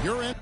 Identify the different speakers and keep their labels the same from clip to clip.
Speaker 1: You're in.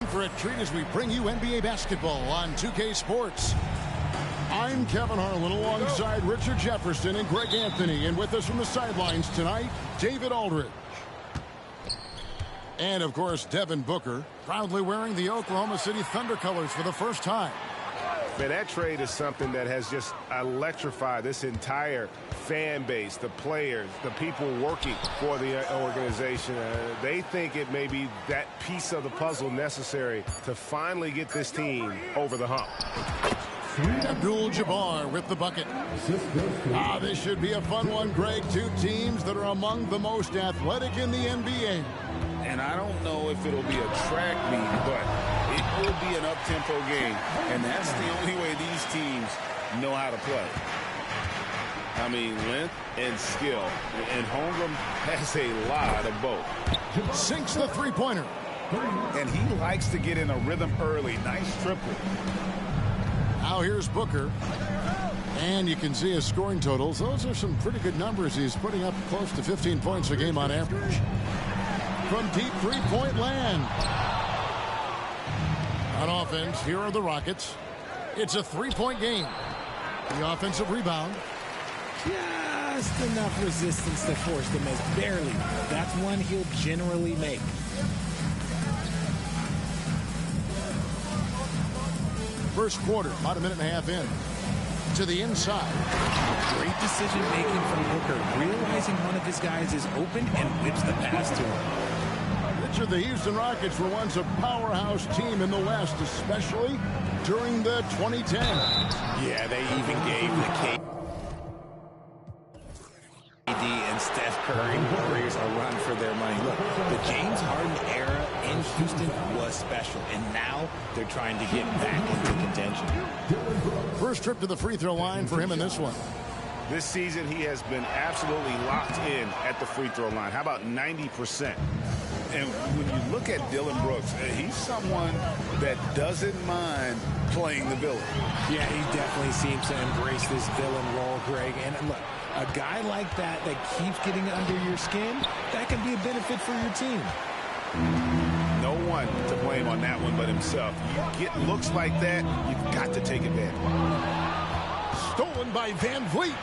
Speaker 1: For a treat as we bring you NBA basketball on 2K Sports. I'm Kevin Harlan alongside Richard Jefferson and Greg Anthony. And with us from the sidelines tonight, David Aldridge. And, of course, Devin Booker, proudly wearing the Oklahoma City Thunder colors for the first time.
Speaker 2: Man, that trade is something that has just electrified this entire fan base, the players, the people working for the organization. They think it may be that piece of the puzzle necessary to finally get this team over the hump.
Speaker 1: Abdul-Jabbar with the bucket. This should be a fun one, Greg. Two teams that are among the most athletic in the NBA.
Speaker 3: And I don't know if it'll be a track meet, but it will be an up-tempo game. And that's the only way these teams know how to play. I mean, length and skill. And Holmgren has a lot of both.
Speaker 1: Sinks the three-pointer.
Speaker 3: And he likes to get in a rhythm early. Nice triple.
Speaker 1: Now here's Booker. And you can see his scoring totals. Those are some pretty good numbers. He's putting up close to 15 points a game on average. From deep three-point land. On offense, here are the Rockets. It's a three-point game. The offensive rebound.
Speaker 4: Just enough resistance to force the miss. Barely. That's one he'll generally make.
Speaker 1: First quarter, about a minute and a half in. To the inside.
Speaker 4: Great decision making from Booker, realizing one of his guys is open and whips the pass to him.
Speaker 1: Richard, the Houston Rockets were once a powerhouse team in the West, especially during the 2010s.
Speaker 4: Yeah, they even gave the KD and Steph Curry Warriors a run for their money. Look, the James Harden era in Houston was special, and now they're trying to get back into contention.
Speaker 1: First trip to the free throw line for him in this one.
Speaker 2: This season, he has been absolutely locked in at the free throw line. How about 90%? And when you look at Dillon Brooks, he's someone that doesn't mind playing the villain.
Speaker 4: Yeah, he definitely seems to embrace this villain role, Greg. And look, a guy like that keeps getting under your skin, that can be a benefit for your team.
Speaker 2: No one to blame on that one but himself. You get looks like that, you've got to take advantage.
Speaker 1: Stolen by Van Vliet.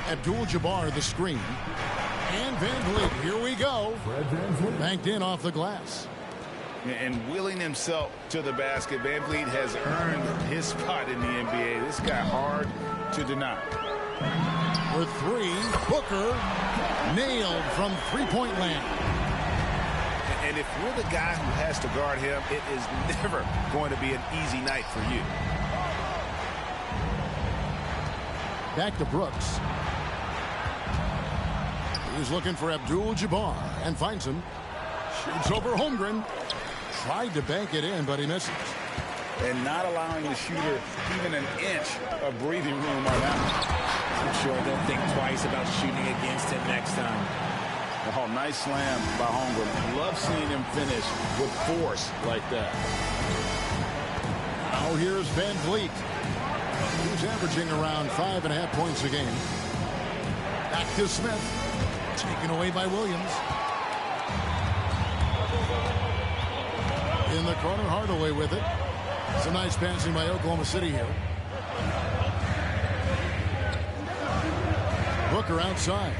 Speaker 1: Abdul-Jabbar the screen. And Van Vliet, here we go. Banked in off the glass.
Speaker 2: And wheeling himself to the basket, Van Vliet has earned his spot in the NBA. This guy hard to deny.
Speaker 1: For three, Booker nailed from three-point land.
Speaker 2: And if you're the guy who has to guard him, it is never going to be an easy night for you.
Speaker 1: Back to Brooks. He's looking for Abdul-Jabbar and finds him. Shoots over Holmgren. Tried to bank it in, but he misses.
Speaker 3: And not allowing the shooter even an inch of breathing room on that one.
Speaker 4: I'm sure they'll think twice about shooting against him next time.
Speaker 3: Oh, nice slam by Holmgren. Love seeing him finish with force like that.
Speaker 1: Now here's Van Vliet. He's averaging around 5.5 points a game. Back to Smith. Taken away by Williams. In the corner, Hardaway with it. Some nice passing by Oklahoma City here. Booker outside.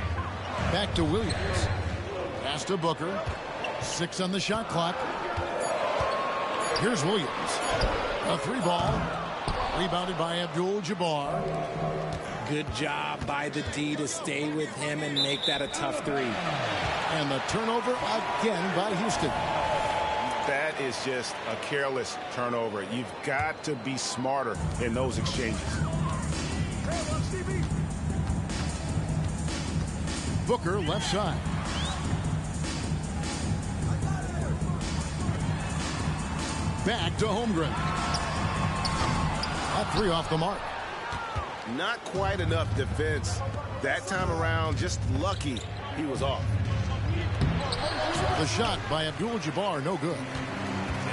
Speaker 1: Back to Williams. Pass to Booker. 6 on the shot clock. Here's Williams. A 3-ball. Rebounded by Abdul-Jabbar.
Speaker 4: Good job by the D to stay with him and make that a tough 3.
Speaker 1: And the turnover again by Houston.
Speaker 2: That is just a careless turnover. You've got to be smarter in those exchanges.
Speaker 1: Booker left side. Back to Holmgren. That 3 off the mark.
Speaker 2: Not quite enough defense that time around. Just lucky he was off.
Speaker 1: The shot by Abdul-Jabbar, no good.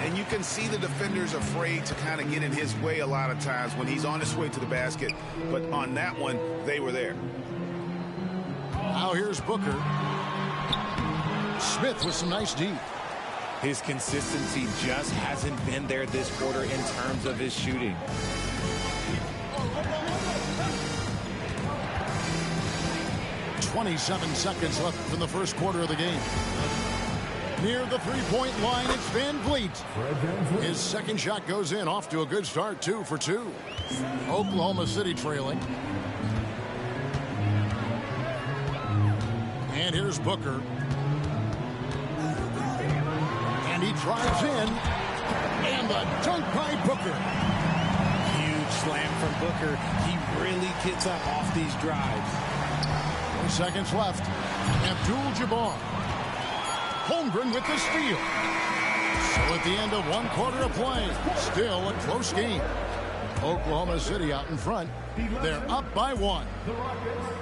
Speaker 3: And you can see the defenders afraid to kind of get in his way a lot of times when he's on his way to the basket. But on that one, they were there.
Speaker 1: Now here's Booker. Smith with some nice D.
Speaker 4: His consistency just hasn't been there this quarter in terms of his shooting.
Speaker 1: .27 seconds left from the first quarter of the game. Near the three-point line, it's Van Vliet. His second shot goes in, off to a good start, 2 for 2. Oklahoma City trailing. And here's Booker. And he drives in. And the dunk by Booker.
Speaker 4: Huge slam from Booker. He really gets up off these drives.
Speaker 1: 4 seconds left. Abdul-Jabbar. Holmgren with the steal. So at the end of 1 quarter of play, still a close game. Oklahoma City out in front. They're up by 1.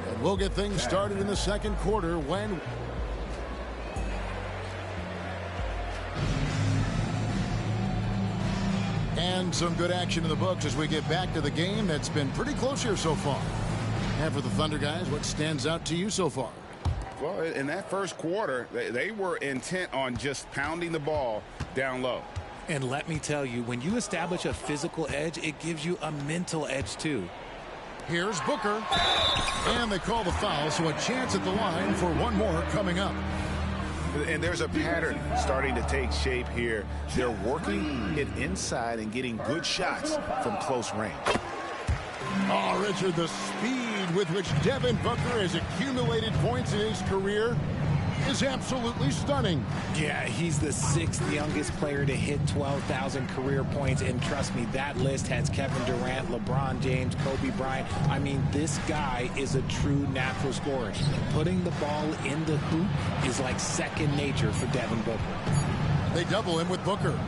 Speaker 1: And we'll get things started in the second quarter when... And some good action in the books as we get back to the game that's been pretty close here so far. And for the Thunder guys, what stands out to you so far?
Speaker 3: Well, in that first quarter, they were intent on just pounding the ball down low.
Speaker 4: And let me tell you, when you establish a physical edge, it gives you a mental edge too.
Speaker 1: Here's Booker. And they call the foul, so a chance at the line for one more coming up.
Speaker 2: And there's a pattern starting to take shape here. They're working it inside and getting good shots from close range.
Speaker 1: Oh, Richard, the speed with which Devin Booker has accumulated points in his career is absolutely stunning.
Speaker 4: Yeah, he's the 6th youngest player to hit 12,000 career points. And trust me, that list has Kevin Durant, LeBron James, Kobe Bryant. I mean, this guy is a true natural scorer. Putting the ball in the hoop is like second nature for Devin Booker.
Speaker 1: They double him with Booker.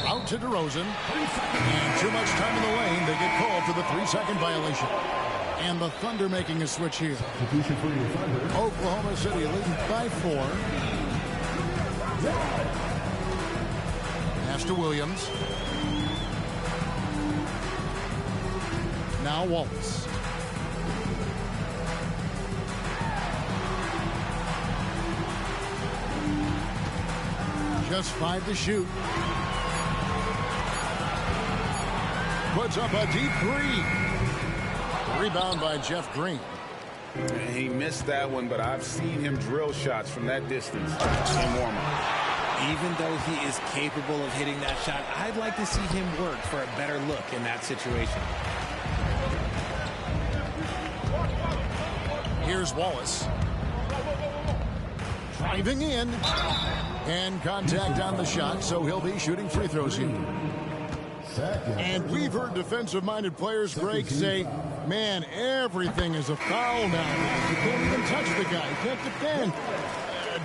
Speaker 1: Out to DeRozan. And too much time in the lane. They get called for the 3-second violation. And the Thunder making a switch here. Oklahoma City leading by 4. Pass to Williams. Now Wallace. Just 5 to shoot. Puts up a deep 3. Rebound by Jeff Green.
Speaker 3: And he missed that one, but I've seen him drill shots from that distance in warm-up.
Speaker 4: Even though he is capable of hitting that shot, I'd like to see him work for a better look in that situation.
Speaker 1: Here's Wallace. Driving in. And contact on the shot, so he'll be shooting free throws here. And we've heard defensive-minded players, Greg, say, man, everything is a foul now. You can't even touch the guy. You can't defend.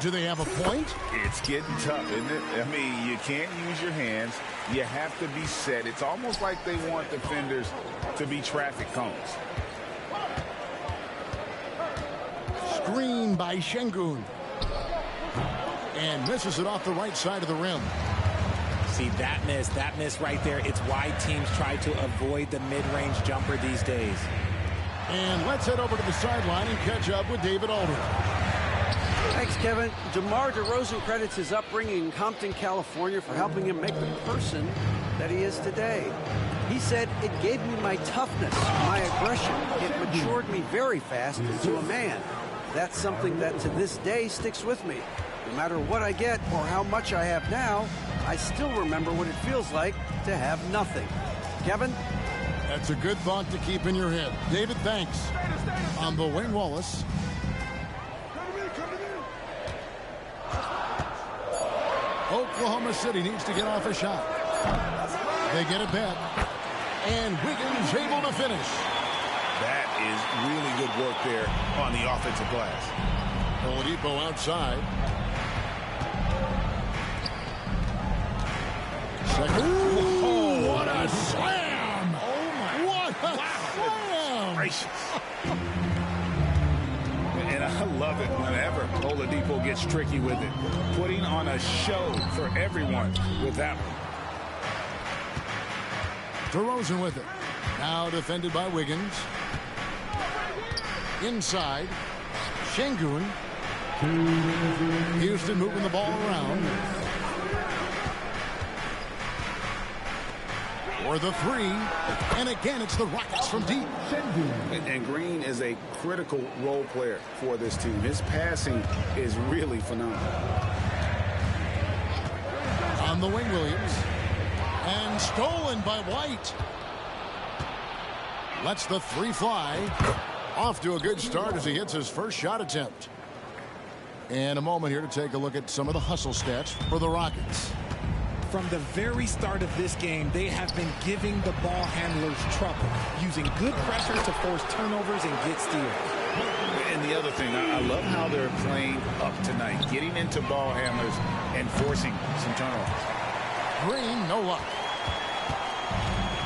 Speaker 1: Do they have a point?
Speaker 3: It's getting tough, isn't it? I mean, you can't use your hands. You have to be set. It's almost like they want defenders to be traffic cones.
Speaker 1: Screen by Şengün. And misses it off the right side of the rim.
Speaker 4: See, that miss right there, it's why teams try to avoid the mid-range jumper these days.
Speaker 1: And let's head over to the sideline and catch up with David Aldridge.
Speaker 5: Thanks, Kevin. DeMar DeRozan credits his upbringing in Compton, California for helping him make the person that he is today. He said, "It gave me my toughness, my aggression. It matured me very fast into a man. That's something that to this day sticks with me. No matter what I get or how much I have now, I still remember what it feels like to have nothing." Kevin?
Speaker 1: That's a good thought to keep in your head. David, thanks. On the Wayne Wallace. Oklahoma City needs to get off a shot. They get it back. And Wiggins able to finish.
Speaker 3: That is really good work there on the offensive glass.
Speaker 1: Oladipo outside. Second. Oh, what a slam!
Speaker 3: Oh, my.
Speaker 1: What a slam!
Speaker 3: Gracious. And I love it whenever Oladipo gets tricky with it. Putting on a show for everyone with that one.
Speaker 1: DeRozan with it. Now defended by Wiggins. Inside. Şengün. Houston moving the ball around. For the three. And again, it's the Rockets from deep.
Speaker 3: And Green is a critical role player for this team. His passing is really phenomenal.
Speaker 1: On the wing, Williams. And stolen by White. Lets the three fly. Off to a good start as he hits his first shot attempt. And a moment here to take a look at some of the hustle stats for the Rockets.
Speaker 4: From the very start of this game, they have been giving the ball handlers trouble, using good pressure to force turnovers and get steals.
Speaker 3: And the other thing, I love how they're playing up tonight, getting into ball handlers and forcing some turnovers.
Speaker 1: Green, no luck.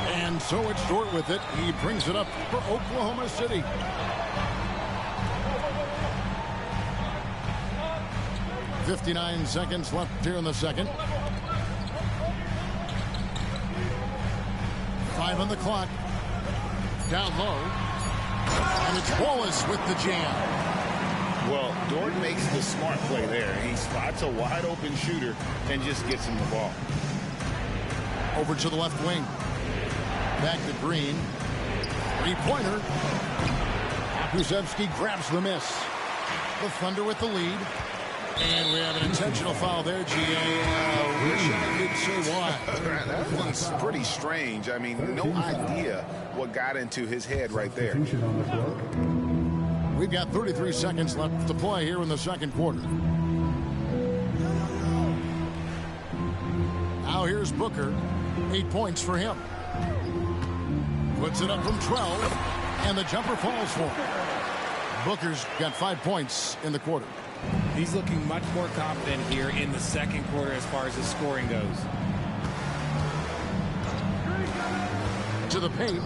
Speaker 1: And so it's short with it. He brings it up for Oklahoma City. .59 seconds left here in the second. 5 on the clock. Down low. And it's Wallace with the jam.
Speaker 3: Well, Dort makes the smart play there. He spots a wide open shooter and just gets him the ball.
Speaker 1: Over to the left wing. Back to Green. Three-pointer. Kulusevski grabs the miss. The Thunder with the lead. And we have an intentional foul there, G.A. Wish I could say why.
Speaker 3: That one's pretty strange. I mean, no idea what got into his head right there.
Speaker 1: We've got 33 seconds left to play here in the second quarter. Now here's Booker. 8 points for him. Puts it up from 12. And the jumper falls for him. Booker's got 5 points in the quarter.
Speaker 4: He's looking much more confident here in the second quarter as far as his scoring goes.
Speaker 1: To the paint.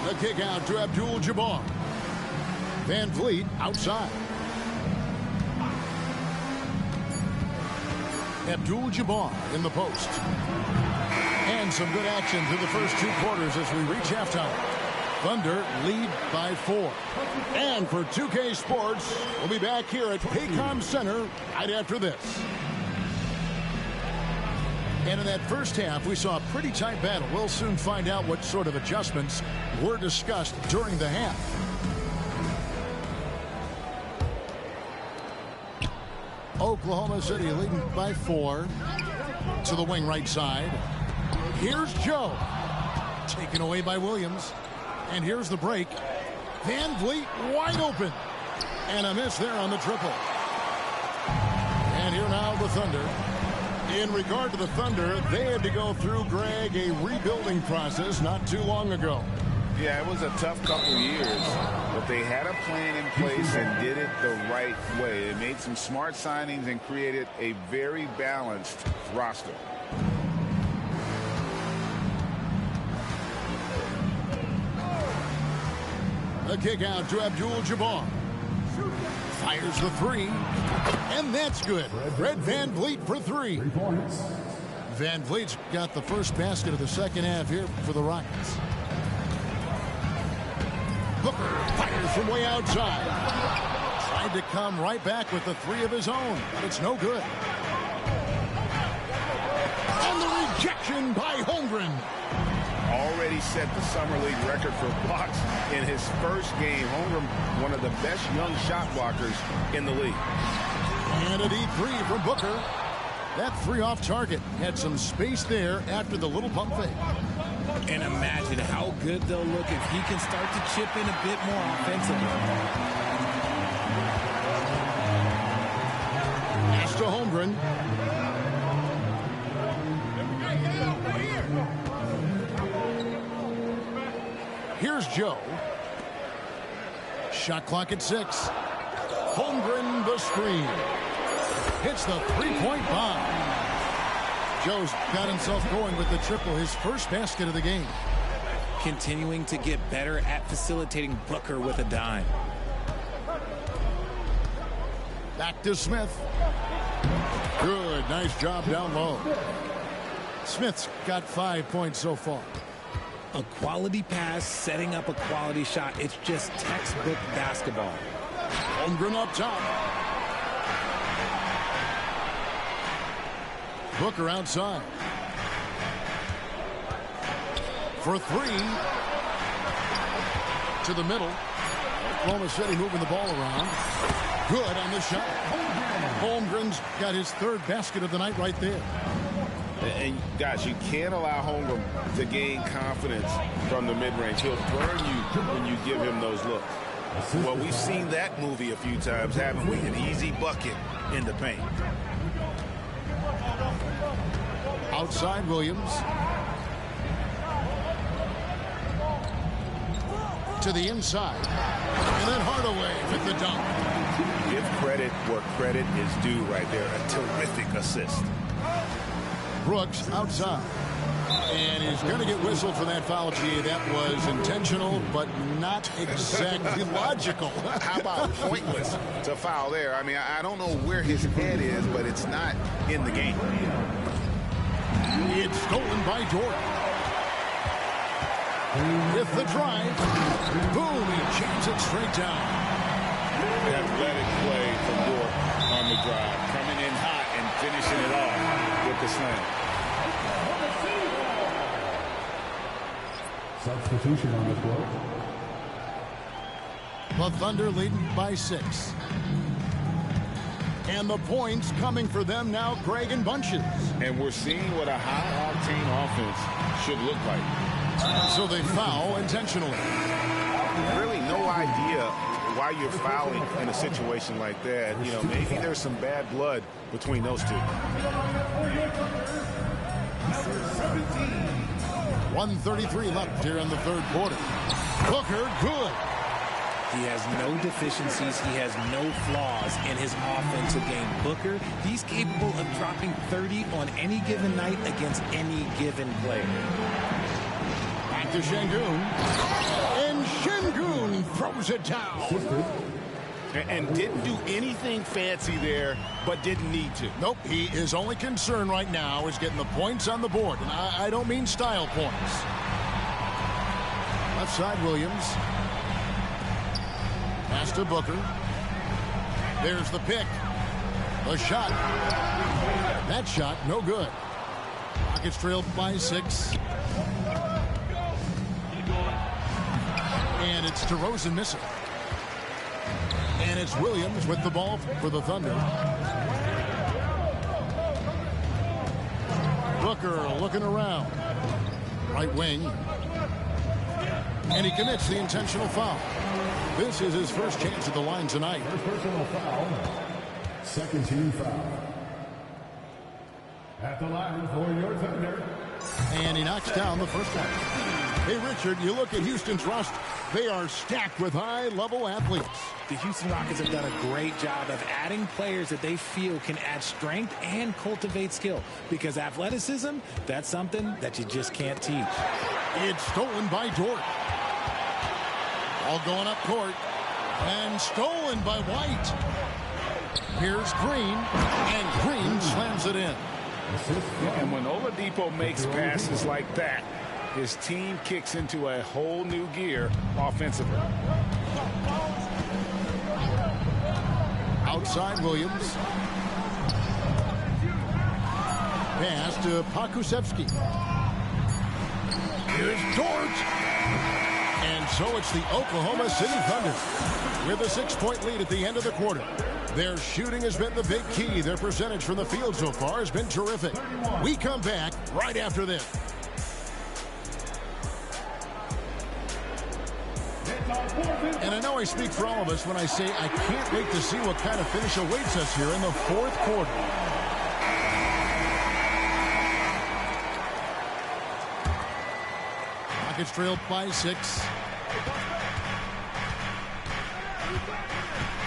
Speaker 1: The kick out to Abdul-Jabbar. Van Vliet outside. Abdul-Jabbar in the post. And some good action through the first 2 quarters as we reach halftime. Thunder lead by 4. And for 2K Sports, we'll be back here at Paycom Center right after this. And in that first half, we saw a pretty tight battle. We'll soon find out what sort of adjustments were discussed during the half. Oklahoma City leading by 4. To the wing right side. Here's Joe. Taken away by Williams. And here's the break. Van Vliet wide open. And a miss there on the triple. And here now the Thunder. In regard to the Thunder, they had to go through, Greg, a rebuilding process not too long ago.
Speaker 3: Yeah, it was a tough couple years, but they had a plan in place and did it the right way. They made some smart signings and created a very balanced roster.
Speaker 1: A kick out to Abdul-Jabbar. Fires the 3. And that's good. Fred Van Vliet for 3. Van Vliet's got the first basket of the second half here for the Rockets. Booker fires from way outside. Tried to come right back with the three of his own, but it's no good. And the rejection by Holmgren.
Speaker 3: Already set the Summer League record for blocks in his first game. Holmgren, one of the best young shot blockers in the league.
Speaker 1: And a deep three from Booker. That three off target. Had some space there after the little pump fake.
Speaker 4: And imagine how good they'll look if he can start to chip in a bit more offensively.
Speaker 1: Pass to Holmgren. Here's Joe. Shot clock at 6. Holmgren the screen. Hits the three-point bomb. Joe's got himself going with the triple, his first basket of the game.
Speaker 4: Continuing to get better at facilitating Booker with a dime.
Speaker 1: Back to Smith. Good, nice job down low. Smith's got 5 points so far.
Speaker 4: A quality pass, setting up a quality shot. It's just textbook basketball.
Speaker 1: Holmgren up top. Booker outside. For three. To the middle. Oklahoma City moving the ball around. Good on the shot. Holmgren's got his third basket of the night right there.
Speaker 3: And guys, you can't allow Holmgren to gain confidence from the mid-range. He'll burn you when you give him those looks. Well, we've seen that movie a few times, haven't we? An easy bucket in the paint.
Speaker 1: Outside Williams. To the inside. And then Hardaway with the dunk.
Speaker 3: Give credit where credit is due right there. A terrific assist.
Speaker 1: Brooks outside. And he's going to get whistled for that foul, G. That was intentional, but not exactly logical.
Speaker 3: How about pointless to foul there? I mean, I don't know where his head is, but it's not in the game.
Speaker 1: It's stolen by Dort. With the drive. Boom, he jams it straight down.
Speaker 3: Athletic play from Dort on the drive. Coming in hot and finishing it off with the slam.
Speaker 6: Substitution on the floor.
Speaker 1: The Thunder leading by 6. And the points coming for them now, Greg and bunches.
Speaker 3: And we're seeing what a high-octane offense should look like.
Speaker 1: So they foul intentionally.
Speaker 2: Really no idea why you're fouling in a situation like that. You know, maybe there's some bad blood between those two.
Speaker 1: 1:33 left here in the third quarter. Booker, good.
Speaker 4: He has no deficiencies. He has no flaws in his offensive game. Booker, he's capable of dropping 30 on any given night against any given player.
Speaker 1: Back to Şengün. And Şengün throws it down.
Speaker 2: And didn't do anything fancy there, but didn't need to.
Speaker 1: Nope, his only concern right now is getting the points on the board. And I don't mean style points. Left side, Williams. Pass to Booker. There's the pick. The shot. That shot, no good. Rockets trailed by 6. And it's DeRozan missing. And it's Williams with the ball for the Thunder. Booker looking around. Right wing. And he commits the intentional foul. This is his first chance at the line tonight.
Speaker 6: First personal foul. Second team foul. At the line for your Thunder.
Speaker 1: And he knocks down the first one. Hey, Richard, you look at Houston's roster. They are stacked with high-level athletes.
Speaker 4: The Houston Rockets have done a great job of adding players that they feel can add strength and cultivate skill. Because athleticism, that's something that you just can't teach.
Speaker 1: It's stolen by Dort. All going up court. And stolen by White. Here's Green. And Green slams it in.
Speaker 3: And when Oladipo makes passes like that, his team kicks into a whole new gear offensively.
Speaker 1: Outside Williams. Pass to Pokusevski. Here's Dort. And so it's the Oklahoma City Thunder with a 6-point lead at the end of the quarter. Their shooting has been the big key. Their percentage from the field so far has been terrific. We come back right after this. And I know I speak for all of us when I say I can't wait to see what kind of finish awaits us here in the fourth quarter. Rockets trailed by 6.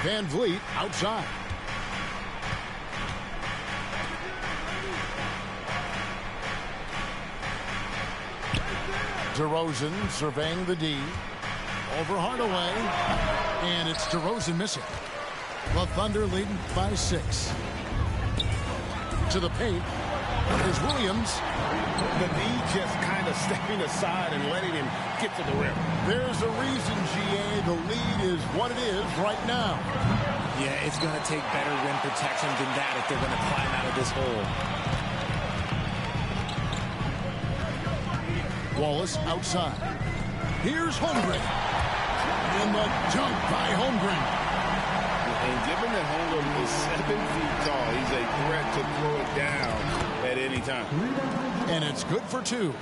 Speaker 1: Van Vliet outside. DeRozan surveying the D. Over Hardaway. And it's DeRozan missing. The Thunder leading by 6. To the paint. Here's Williams.
Speaker 3: The D just kind of stepping aside and letting him get to the rim.
Speaker 1: There's a reason, GA, the lead is what it is right now.
Speaker 4: Yeah, it's going to take better rim protection than that if they're going to climb out of this hole.
Speaker 1: Wallace outside. Here's Holmgren. And the dunk by Holmgren.
Speaker 3: And given that Holmgren is 7 feet tall, he's a threat to throw it down at any time.
Speaker 1: And it's good for 2.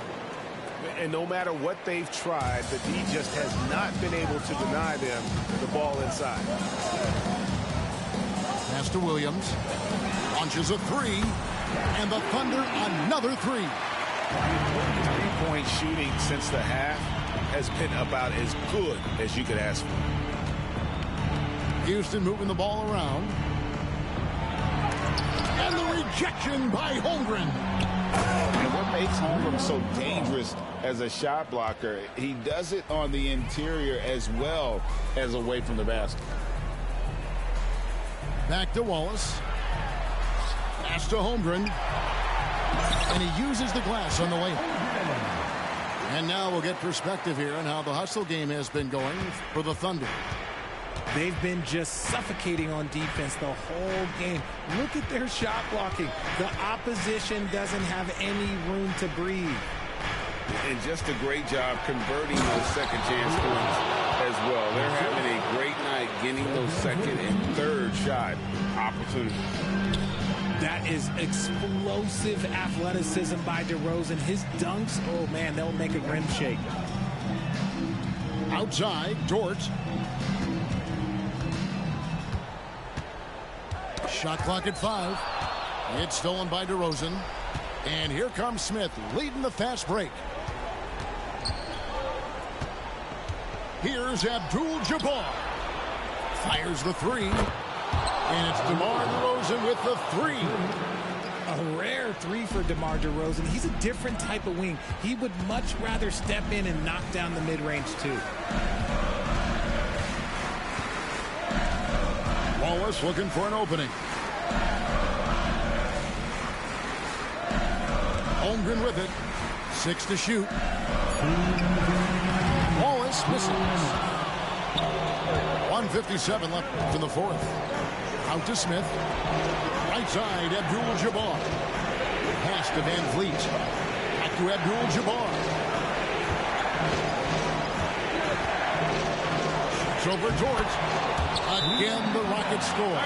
Speaker 2: And no matter what they've tried, the D just has not been able to deny them the ball inside.
Speaker 1: Pass to Williams. Launches a 3. And the Thunder another 3.
Speaker 3: 3-point shooting since the half has been about as good as you could ask for.
Speaker 1: Houston moving the ball around. And the rejection by Holmgren.
Speaker 3: And what makes Holmgren so dangerous as a shot blocker, he does it on the interior as well as away from the basket.
Speaker 1: Back to Wallace. Pass to Holmgren. And he uses the glass on the way. And now we'll get perspective here on how the hustle game has been going for the Thunder.
Speaker 4: They've been just suffocating on defense the whole game. Look at their shot blocking. The opposition doesn't have any room to breathe.
Speaker 3: And just a great job converting those second chance points as well. They're having a great night getting those second and third shot opportunities.
Speaker 4: That is explosive athleticism by DeRozan. His dunks, oh man, they'll make a rim shake.
Speaker 1: Outside, Dort. Shot clock at 5. It's stolen by DeRozan. And here comes Smith leading the fast break. Here's Abdul-Jabbar. Fires the 3. And it's DeMar DeRozan with the 3.
Speaker 4: A rare 3 for DeMar DeRozan. He's a different type of wing. He would much rather step in and knock down the mid-range too.
Speaker 1: Wallace looking for an opening. Holmgren with it. 6 to shoot. Wallace misses. 1:57 left in the fourth. Out to Smith. Right side, Abdul-Jabbar. Pass to Van Vliet. Back to Abdul-Jabbar. It's over Dort. Again, the Rockets score.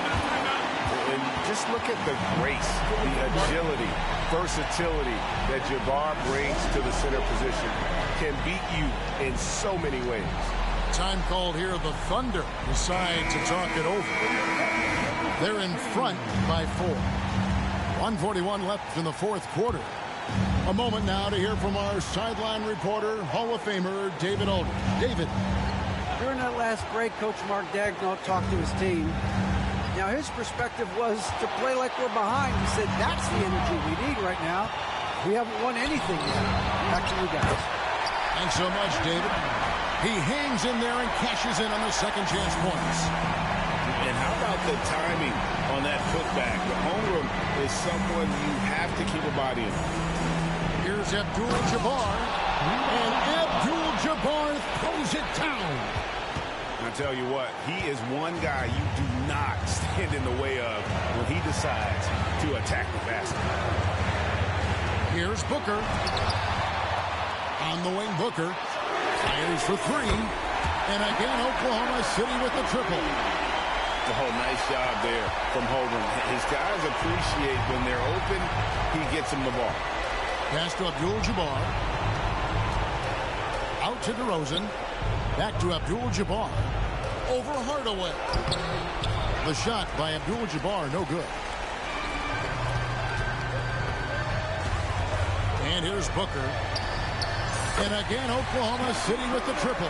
Speaker 2: And just look at the grace, the agility, versatility that Jabbar brings to the center position. Can beat you in so many ways.
Speaker 1: Time called here. The Thunder decide to talk it over. They're in front by 4. 1:41 left in the fourth quarter. A moment now to hear from our sideline reporter, Hall of Famer David Aldridge. David.
Speaker 5: During that last break, Coach Mark Daigneault talked to his team. Now, his perspective was to play like we're behind. He said, that's the energy we need right now. We haven't won anything yet. Back to you guys.
Speaker 1: Thanks so much, David. He hangs in there and cashes in on the second chance points.
Speaker 3: And how about the timing on that putback? The homeroom is someone you have to keep a body in.
Speaker 1: Here's Abdul-Jabbar. And Abdul-Jabbar throws it down.
Speaker 2: I tell you what, he is one guy you do not stand in the way of when he decides to attack the basket.
Speaker 1: Here's Booker. On the wing, Booker. Fires for three. And again, Oklahoma City with the triple.
Speaker 3: Oh, nice job there from Holmgren. His guys appreciate when they're open, he gets them the ball.
Speaker 1: Pass to Abdul-Jabbar. Out to DeRozan. Back to Abdul-Jabbar. Over Hardaway. The shot by Abdul-Jabbar, no good. And here's Booker. And again, Oklahoma City with the triple.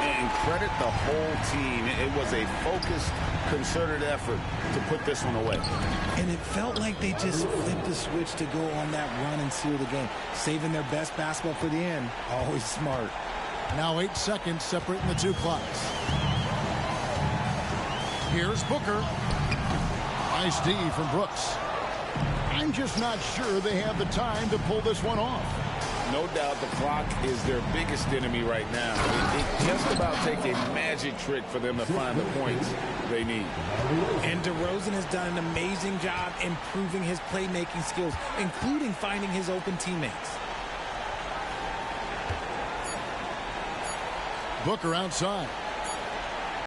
Speaker 3: And credit the whole team. It was a focused, concerted effort to put this one away.
Speaker 4: And it felt like they just flipped the switch to go on that run and seal the game. Saving their best basketball for the end. Always smart.
Speaker 1: Now 8 seconds separating the two clocks. Here's Booker. Nice D from Brooks. I'm just not sure they have the time to pull this one off.
Speaker 3: No doubt the clock is their biggest enemy right now. It just about take a magic trick for them to find the points they need.
Speaker 4: And DeRozan has done an amazing job improving his playmaking skills, including finding his open teammates.
Speaker 1: Booker outside.